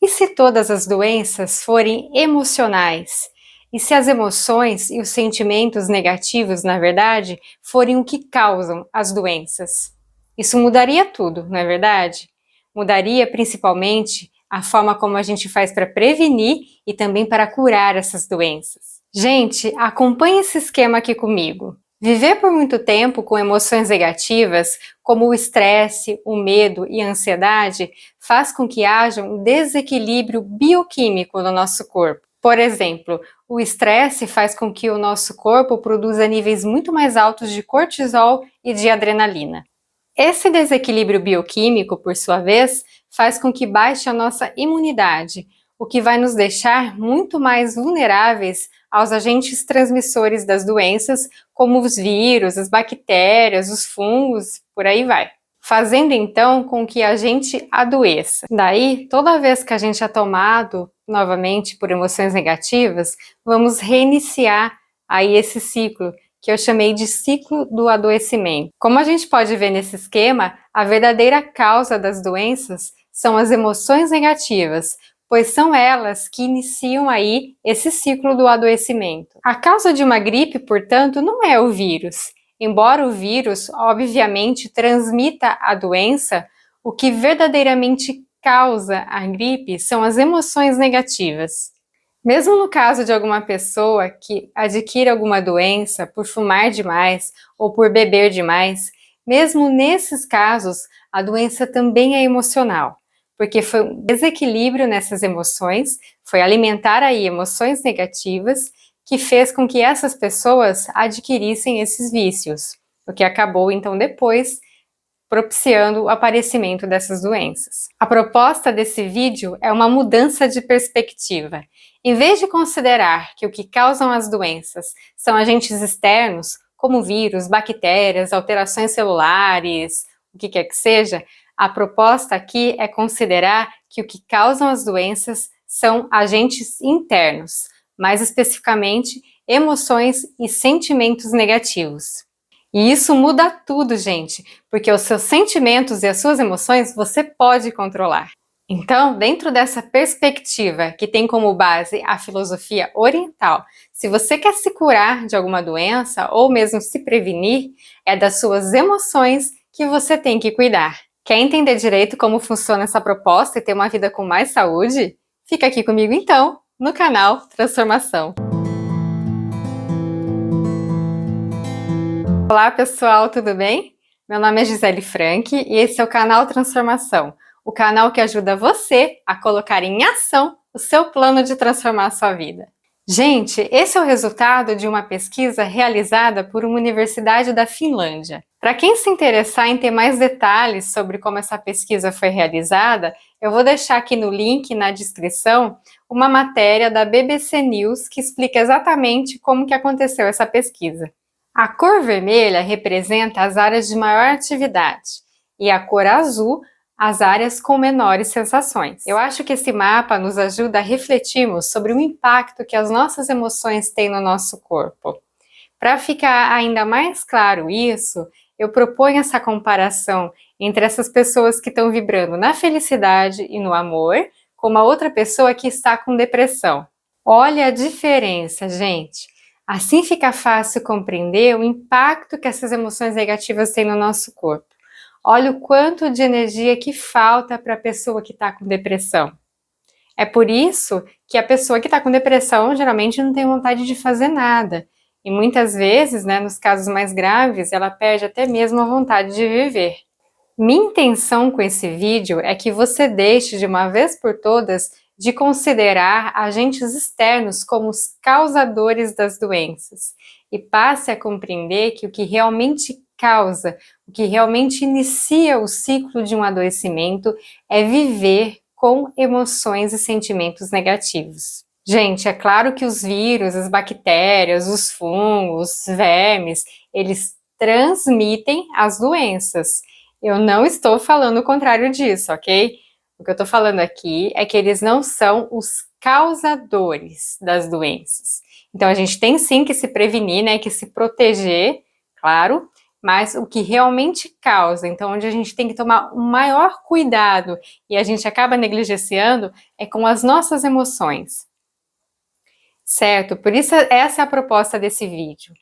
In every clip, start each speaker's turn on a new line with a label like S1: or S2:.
S1: E se todas as doenças forem emocionais? E se as emoções e os sentimentos negativos, na verdade, forem o que causam as doenças? Isso mudaria tudo, não é verdade? Mudaria principalmente a forma como a gente faz para prevenir e também para curar essas doenças. Gente, acompanhe esse esquema aqui comigo. Viver por muito tempo com emoções negativas, como o estresse, o medo e a ansiedade, faz com que haja um desequilíbrio bioquímico no nosso corpo. Por exemplo, o estresse faz com que o nosso corpo produza níveis muito mais altos de cortisol e de adrenalina. Esse desequilíbrio bioquímico, por sua vez, faz com que baixe a nossa imunidade, o que vai nos deixar muito mais vulneráveis aos agentes transmissores das doenças, como os vírus, as bactérias, os fungos, por aí vai. Fazendo então com que a gente adoeça. Daí, toda vez que a gente é tomado novamente por emoções negativas, vamos reiniciar aí esse ciclo, que eu chamei de ciclo do adoecimento. Como a gente pode ver nesse esquema, a verdadeira causa das doenças são as emoções negativas, pois são elas que iniciam aí esse ciclo do adoecimento. A causa de uma gripe, portanto, não é o vírus. Embora o vírus, obviamente, transmita a doença, o que verdadeiramente causa a gripe são as emoções negativas. Mesmo no caso de alguma pessoa que adquire alguma doença por fumar demais ou por beber demais, mesmo nesses casos, a doença também é emocional, porque foi um desequilíbrio nessas emoções, foi alimentar aí emoções negativas que fez com que essas pessoas adquirissem esses vícios, o que acabou então depois propiciando o aparecimento dessas doenças. A proposta desse vídeo é uma mudança de perspectiva. Em vez de considerar que o que causam as doenças são agentes externos, como vírus, bactérias, alterações celulares, o que quer que seja, a proposta aqui é considerar que o que causam as doenças são agentes internos, mais especificamente emoções e sentimentos negativos. E isso muda tudo, gente, porque os seus sentimentos e as suas emoções você pode controlar. Então, dentro dessa perspectiva que tem como base a filosofia oriental, se você quer se curar de alguma doença ou mesmo se prevenir, é das suas emoções que você tem que cuidar. Quer entender direito como funciona essa proposta e ter uma vida com mais saúde? Fica aqui comigo então, no canal Transformação. Olá pessoal, tudo bem? Meu nome é Gisele Frank e esse é o canal Transformação, o canal que ajuda você a colocar em ação o seu plano de transformar a sua vida. Gente, esse é o resultado de uma pesquisa realizada por uma universidade da Finlândia. Para quem se interessar em ter mais detalhes sobre como essa pesquisa foi realizada, eu vou deixar aqui no link na descrição uma matéria da BBC News que explica exatamente como que aconteceu essa pesquisa. A cor vermelha representa as áreas de maior atividade e a cor azul as áreas com menores sensações. Eu acho que esse mapa nos ajuda a refletirmos sobre o impacto que as nossas emoções têm no nosso corpo. Para ficar ainda mais claro isso, eu proponho essa comparação entre essas pessoas que estão vibrando na felicidade e no amor, com uma outra pessoa que está com depressão. Olha a diferença, gente! Assim fica fácil compreender o impacto que essas emoções negativas têm no nosso corpo. Olha o quanto de energia que falta para a pessoa que está com depressão. É por isso que a pessoa que está com depressão geralmente não tem vontade de fazer nada. E muitas vezes, nos casos mais graves, ela perde até mesmo a vontade de viver. Minha intenção com esse vídeo é que você deixe de uma vez por todas de considerar agentes externos como os causadores das doenças e passe a compreender que o que realmente causa, o que realmente inicia o ciclo de um adoecimento é viver com emoções e sentimentos negativos. Gente, é claro que os vírus, as bactérias, os fungos, os vermes, eles transmitem as doenças. Eu não estou falando o contrário disso, ok? O que eu estou falando aqui é que eles não são os causadores das doenças. Então, a gente tem sim que se prevenir, que se proteger, claro, mas o que realmente causa, então onde a gente tem que tomar um maior cuidado e a gente acaba negligenciando, é com as nossas emoções. Certo? Por isso essa é a proposta desse vídeo,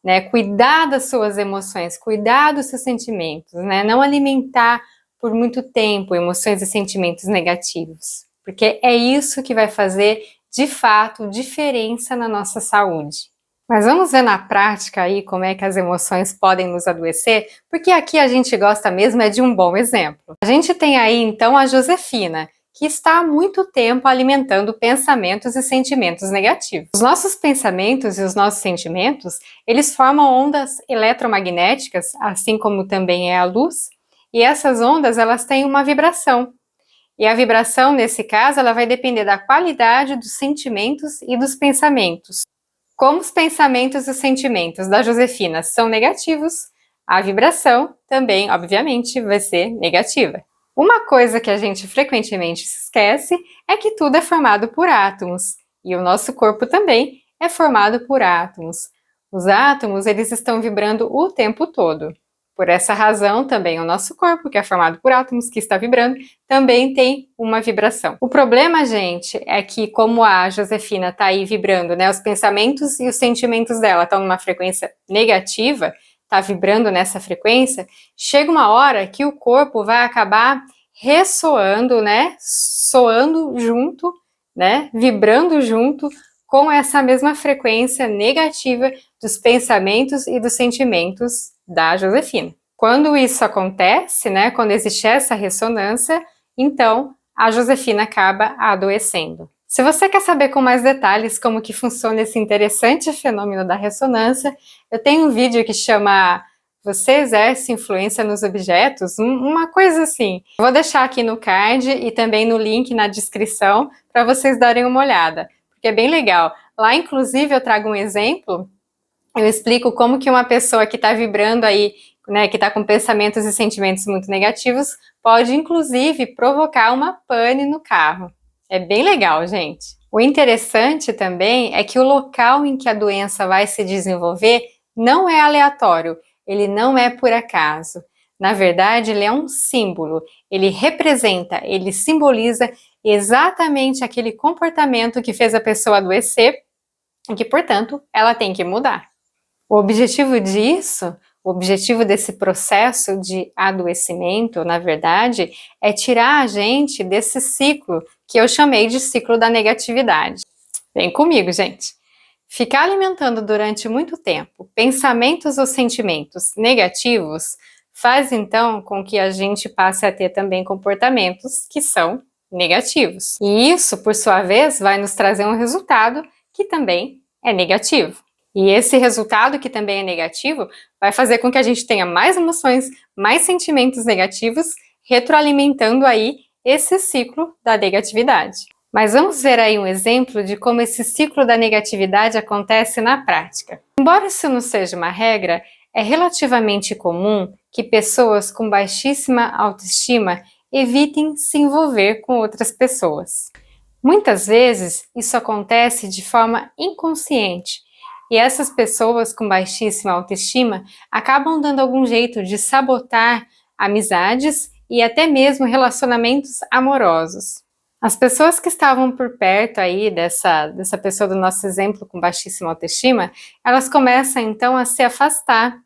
S1: né? Cuidar das suas emoções, cuidar dos seus sentimentos, né? Não alimentar por muito tempo emoções e sentimentos negativos, porque é isso que vai fazer, de fato, diferença na nossa saúde. Mas vamos ver na prática aí como é que as emoções podem nos adoecer, porque aqui a gente gosta mesmo é de um bom exemplo. A gente tem aí então a Josefina, que está há muito tempo alimentando pensamentos e sentimentos negativos. Os nossos pensamentos e os nossos sentimentos, eles formam ondas eletromagnéticas, assim como também é a luz, e essas ondas, elas têm uma vibração. E a vibração, nesse caso, ela vai depender da qualidade dos sentimentos e dos pensamentos. Como os pensamentos e os sentimentos da Josefina são negativos, a vibração também, obviamente, vai ser negativa. Uma coisa que a gente frequentemente esquece é que tudo é formado por átomos, e o nosso corpo também é formado por átomos. Os átomos, eles estão vibrando o tempo todo. Por essa razão, também o nosso corpo, que é formado por átomos, que está vibrando, também tem uma vibração. O problema, gente, é que como a Josefina está aí vibrando, né, os pensamentos e os sentimentos dela estão numa frequência negativa, está vibrando nessa frequência, chega uma hora que o corpo vai acabar ressoando, né, soando junto, né, vibrando junto com essa mesma frequência negativa dos pensamentos e dos sentimentos da Josefina. Quando isso acontece, né, quando existe essa ressonância, então a Josefina acaba adoecendo. Se você quer saber com mais detalhes como que funciona esse interessante fenômeno da ressonância, eu tenho um vídeo que chama Você exerce influência nos objetos? Uma coisa assim. Vou deixar aqui no card e também no link na descrição para vocês darem uma olhada, porque é bem legal. Lá, inclusive, eu trago um exemplo, eu explico como que uma pessoa que está vibrando aí, né, que está com pensamentos e sentimentos muito negativos, pode, inclusive, provocar uma pane no carro. É bem legal, gente. O interessante também é que o local em que a doença vai se desenvolver não é aleatório, ele não é por acaso. Na verdade, ele é um símbolo, ele representa, ele simboliza exatamente aquele comportamento que fez a pessoa adoecer e que, portanto, ela tem que mudar. O objetivo disso, o objetivo desse processo de adoecimento, na verdade, é tirar a gente desse ciclo que eu chamei de ciclo da negatividade. Vem comigo, gente. Ficar alimentando durante muito tempo pensamentos ou sentimentos negativos faz então com que a gente passe a ter também comportamentos que são negativos. E isso, por sua vez, vai nos trazer um resultado que também é negativo. E esse resultado, que também é negativo, vai fazer com que a gente tenha mais emoções, mais sentimentos negativos, retroalimentando aí esse ciclo da negatividade. Mas vamos ver aí um exemplo de como esse ciclo da negatividade acontece na prática. Embora isso não seja uma regra, é relativamente comum que pessoas com baixíssima autoestima evitem se envolver com outras pessoas. Muitas vezes isso acontece de forma inconsciente, e essas pessoas com baixíssima autoestima acabam dando algum jeito de sabotar amizades e até mesmo relacionamentos amorosos. As pessoas que estavam por perto aí dessa pessoa do nosso exemplo com baixíssima autoestima, elas começam então a se afastar,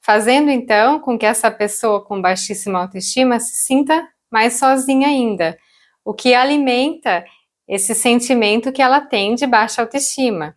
S1: fazendo então com que essa pessoa com baixíssima autoestima se sinta mais sozinha ainda, o que alimenta esse sentimento que ela tem de baixa autoestima,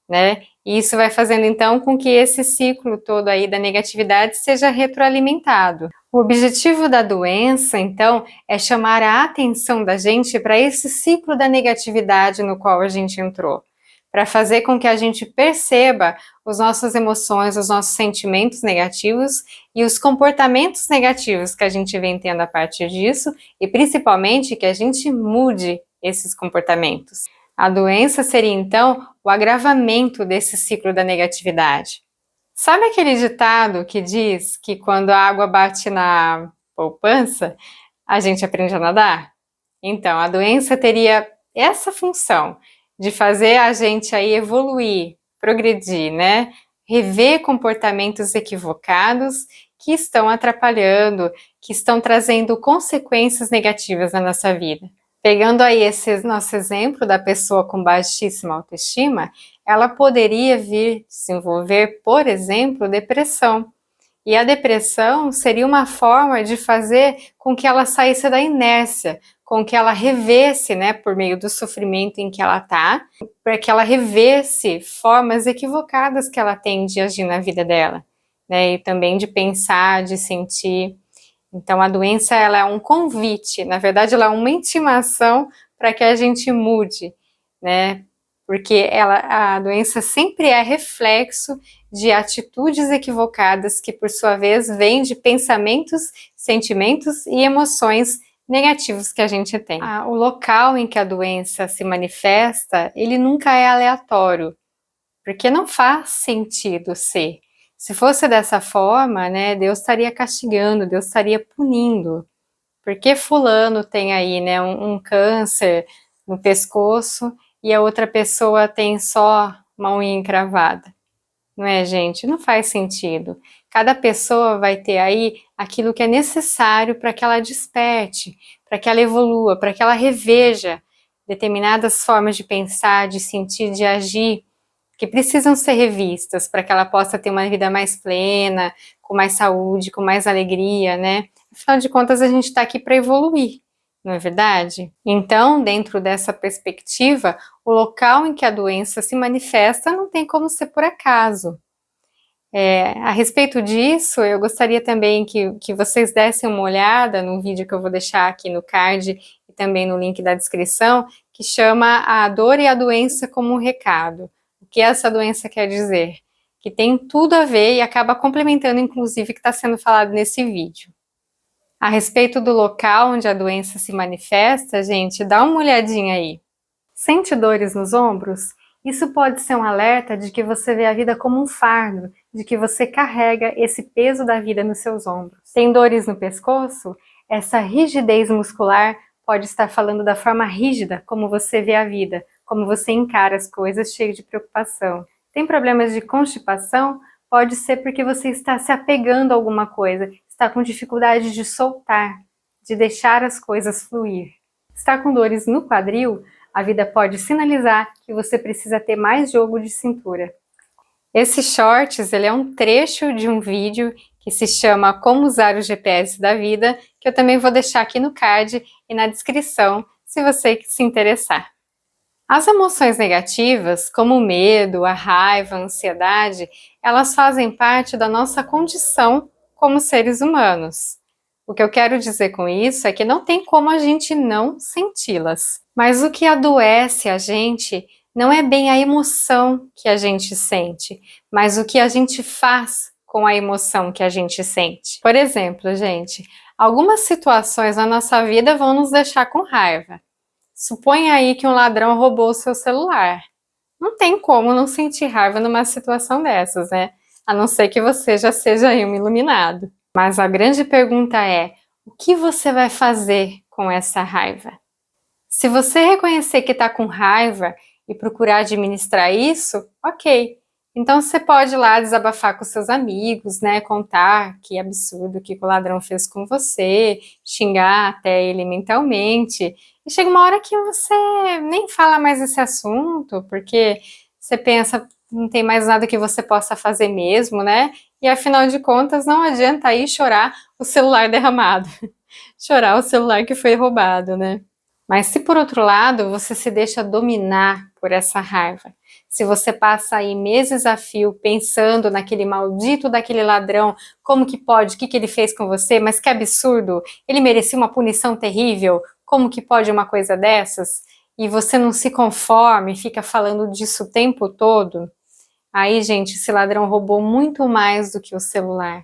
S1: né? E isso vai fazendo então com que esse ciclo todo aí da negatividade seja retroalimentado. O objetivo da doença, então, é chamar a atenção da gente para esse ciclo da negatividade no qual a gente entrou, para fazer com que a gente perceba as nossas emoções, os nossos sentimentos negativos e os comportamentos negativos que a gente vem tendo a partir disso, e principalmente que a gente mude esses comportamentos. A doença seria, então, o agravamento desse ciclo da negatividade. Sabe aquele ditado que diz que quando a água bate na poupança, a gente aprende a nadar? Então, a doença teria essa função de fazer a gente aí evoluir, progredir, né? rever comportamentos equivocados que estão atrapalhando, que estão trazendo consequências negativas na nossa vida. Pegando aí esse nosso exemplo da pessoa com baixíssima autoestima, ela poderia vir desenvolver, por exemplo, depressão. E a depressão seria uma forma de fazer com que ela saísse da inércia, com que ela revesse, né, por meio do sofrimento em que ela está, para que ela revesse formas equivocadas que ela tem de agir na vida dela, né, e também de pensar, de sentir. Então a doença, ela é um convite, na verdade ela é uma intimação para que a gente mude, né, porque a doença sempre é reflexo de atitudes equivocadas que, por sua vez, vêm de pensamentos, sentimentos e emoções negativos que a gente tem. O local em que a doença se manifesta, ele nunca é aleatório, porque não faz sentido ser. Se fosse dessa forma, né, Deus estaria castigando, Deus estaria punindo. Porque fulano tem aí, né, um câncer no pescoço e a outra pessoa tem só uma unha encravada. Não é, gente? Não faz sentido. Cada pessoa vai ter aí aquilo que é necessário para que ela desperte, para que ela evolua, para que ela reveja determinadas formas de pensar, de sentir, de agir, que precisam ser revistas para que ela possa ter uma vida mais plena, com mais saúde, com mais alegria, né? Afinal de contas, a gente está aqui para evoluir, não é verdade? Então, dentro dessa perspectiva, o local em que a doença se manifesta não tem como ser por acaso. A respeito disso, eu gostaria também que vocês dessem uma olhada no vídeo que eu vou deixar aqui no card e também no link da descrição, que chama A Dor e a Doença como um Recado. O que essa doença quer dizer? Que tem tudo a ver e acaba complementando, inclusive, o que está sendo falado nesse vídeo. A respeito do local onde a doença se manifesta, gente, dá uma olhadinha aí. Sente dores nos ombros? Isso pode ser um alerta de que você vê a vida como um fardo, de que você carrega esse peso da vida nos seus ombros. Tem dores no pescoço? Essa rigidez muscular pode estar falando da forma rígida como você vê a vida, como você encara as coisas cheio de preocupação. Tem problemas de constipação? Pode ser porque você está se apegando a alguma coisa, está com dificuldade de soltar, de deixar as coisas fluir. Está com dores no quadril? A vida pode sinalizar que você precisa ter mais jogo de cintura. Esse shorts, ele é um trecho de um vídeo que se chama Como Usar o GPS da Vida, que eu também vou deixar aqui no card e na descrição, se você se interessar. As emoções negativas, como o medo, a raiva, a ansiedade, elas fazem parte da nossa condição como seres humanos. O que eu quero dizer com isso é que não tem como a gente não senti-las. Mas o que adoece a gente não é bem a emoção que a gente sente, mas o que a gente faz com a emoção que a gente sente. Por exemplo, gente, algumas situações na nossa vida vão nos deixar com raiva. Suponha aí que um ladrão roubou o seu celular. Não tem como não sentir raiva numa situação dessas, né? A não ser que você já seja aí um iluminado. Mas a grande pergunta é, o que você vai fazer com essa raiva? Se você reconhecer que está com raiva e procurar administrar isso, ok. Então você pode ir lá desabafar com seus amigos, né? Contar que absurdo que o ladrão fez com você, xingar até ele mentalmente. E chega uma hora que você nem fala mais esse assunto, porque você pensa, não tem mais nada que você possa fazer mesmo, né? E afinal de contas, não adianta aí chorar o celular derramado, chorar o celular que foi roubado, né? Mas se por outro lado, você se deixa dominar por essa raiva, se você passa aí meses a fio pensando naquele maldito daquele ladrão, como que pode, o que ele fez com você, mas que absurdo, ele merecia uma punição terrível, como que pode uma coisa dessas? E você não se conforma e fica falando disso o tempo todo, aí, gente, esse ladrão roubou muito mais do que o celular.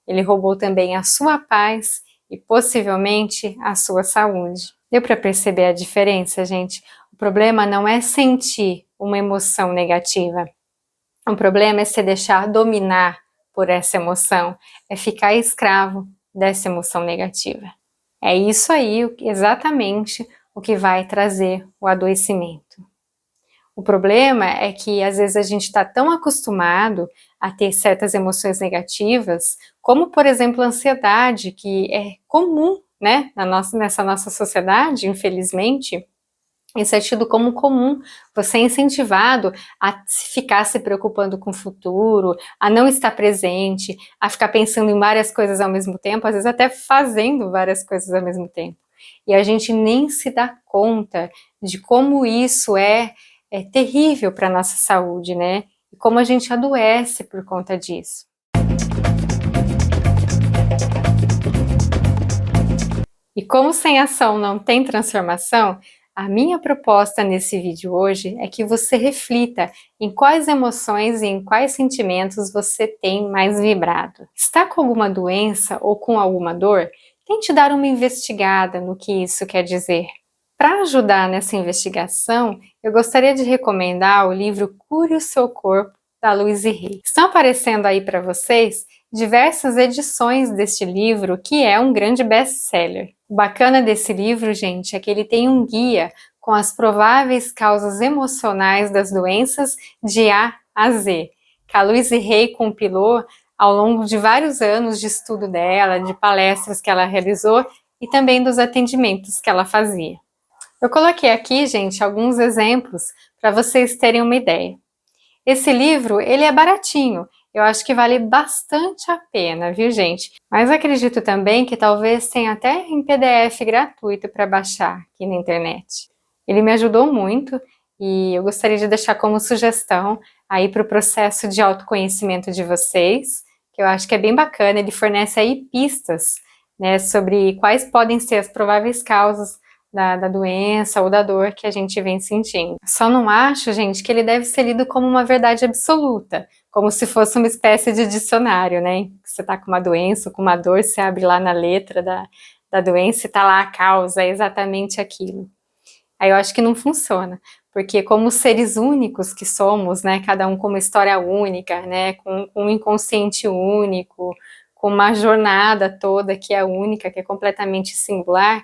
S1: Ele roubou também a sua paz e possivelmente a sua saúde. Deu para perceber a diferença, gente? O problema não é sentir uma emoção negativa. O problema é se deixar dominar por essa emoção, é ficar escravo dessa emoção negativa. É isso aí exatamente o que vai trazer o adoecimento. O problema é que às vezes a gente está tão acostumado a ter certas emoções negativas, como por exemplo a ansiedade, que é comum, né, nessa nossa sociedade, infelizmente. Isso é tido como comum, você é incentivado a ficar se preocupando com o futuro, a não estar presente, a ficar pensando em várias coisas ao mesmo tempo, às vezes até fazendo várias coisas ao mesmo tempo. E a gente nem se dá conta de como isso é terrível para a nossa saúde, né? E como a gente adoece por conta disso. E como sem ação não tem transformação, a minha proposta nesse vídeo hoje é que você reflita em quais emoções e em quais sentimentos você tem mais vibrado. Está com alguma doença ou com alguma dor? Tente dar uma investigada no que isso quer dizer. Para ajudar nessa investigação, eu gostaria de recomendar o livro Cure o Seu Corpo, da Louise Hay. Estão aparecendo aí para vocês diversas edições deste livro, que é um grande best-seller. O bacana desse livro, gente, é que ele tem um guia com as prováveis causas emocionais das doenças de A a Z, que a Louise Hay compilou ao longo de vários anos de estudo dela, de palestras que ela realizou e também dos atendimentos que ela fazia. Eu coloquei aqui, gente, alguns exemplos para vocês terem uma ideia. Esse livro, ele é baratinho, eu acho que vale bastante a pena, viu, gente? Mas acredito também que talvez tenha até em PDF gratuito para baixar aqui na internet. Ele me ajudou muito e eu gostaria de deixar como sugestão aí para o processo de autoconhecimento de vocês, que eu acho que é bem bacana. Ele fornece aí pistas, né, sobre quais podem ser as prováveis causas da doença ou da dor que a gente vem sentindo. Só não acho, gente, que ele deve ser lido como uma verdade absoluta, como se fosse uma espécie de dicionário, né? Você tá com uma doença ou com uma dor, você abre lá na letra da doença e tá lá a causa, é exatamente aquilo. Aí eu acho que não funciona, porque como seres únicos que somos, né, cada um com uma história única, né, com um inconsciente único, com uma jornada toda que é única, que é completamente singular,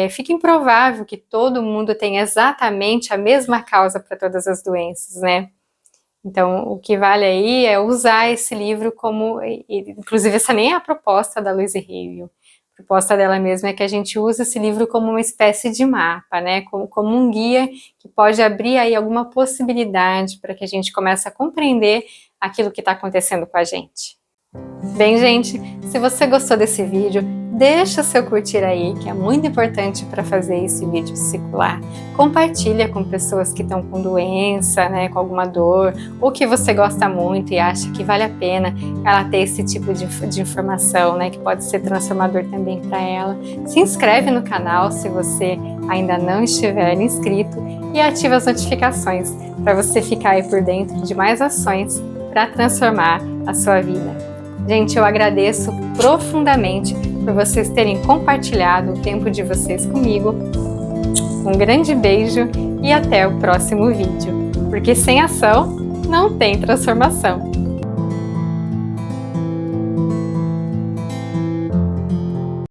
S1: fica improvável que todo mundo tenha exatamente a mesma causa para todas as doenças, né? Então, o que vale aí é usar esse livro como... Inclusive, essa nem é a proposta da Louise Hay, viu? A proposta dela mesma é que a gente use esse livro como uma espécie de mapa, né? Como um guia que pode abrir aí alguma possibilidade para que a gente comece a compreender aquilo que está acontecendo com a gente. Bem, gente, se você gostou desse vídeo, deixa seu curtir aí, que é muito importante para fazer esse vídeo circular. Compartilha com pessoas que estão com doença, né, com alguma dor, ou que você gosta muito e acha que vale a pena ela ter esse tipo de informação, né, que pode ser transformador também para ela. Se inscreve no canal se você ainda não estiver inscrito e ativa as notificações para você ficar aí por dentro de mais ações para transformar a sua vida. Gente, eu agradeço profundamente por vocês terem compartilhado o tempo de vocês comigo. Um grande beijo e até o próximo vídeo, porque sem ação não tem transformação.